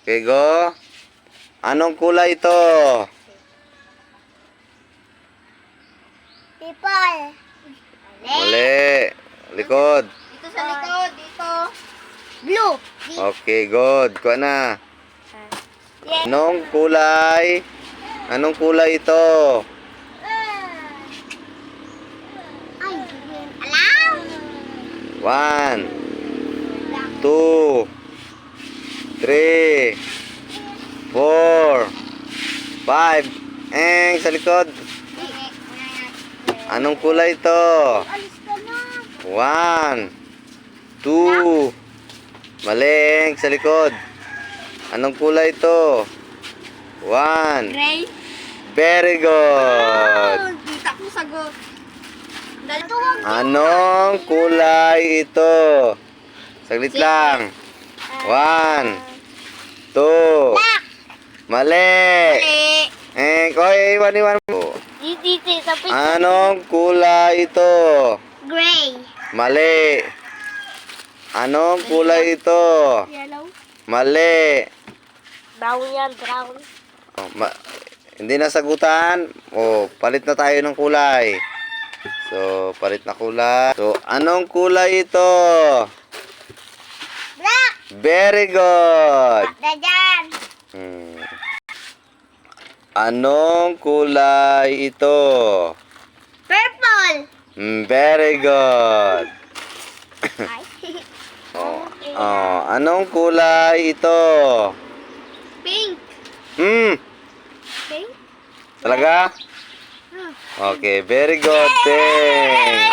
Okay, go. Anong kulay ito? People. Mali. Likod. Dito sa likod, dito. Blue. Okay, good. Kuha na. Yes. Anong kulay? Anong kulay ito? Ay, alam. 1, 2, 3, 4, 5. Sa likod. Anong kulay ito? Alis ka na. 1, 2. Mali. Sa likod. Anong kulay ito? 1. Gray. Very good. Kita ko sagot. Anong kulay ito? Saglit lang. 1, 2. Black. Mali. Koy, iwan mo. Dito sa picture. Anong kulay ito? Gray. Mali. Anong kulay ito? Yellow. Mali. Brown yan, brown. Oh, hindi na sagutan. Palit na tayo ng kulay. So, palit na kulay. So, anong kulay ito? Black. Very good. Dajan. Anong kulay ito? Purple. Very good. Ay. Anong kulay ito? Pink. Pink? Talaga? Okay, very good. Thanks.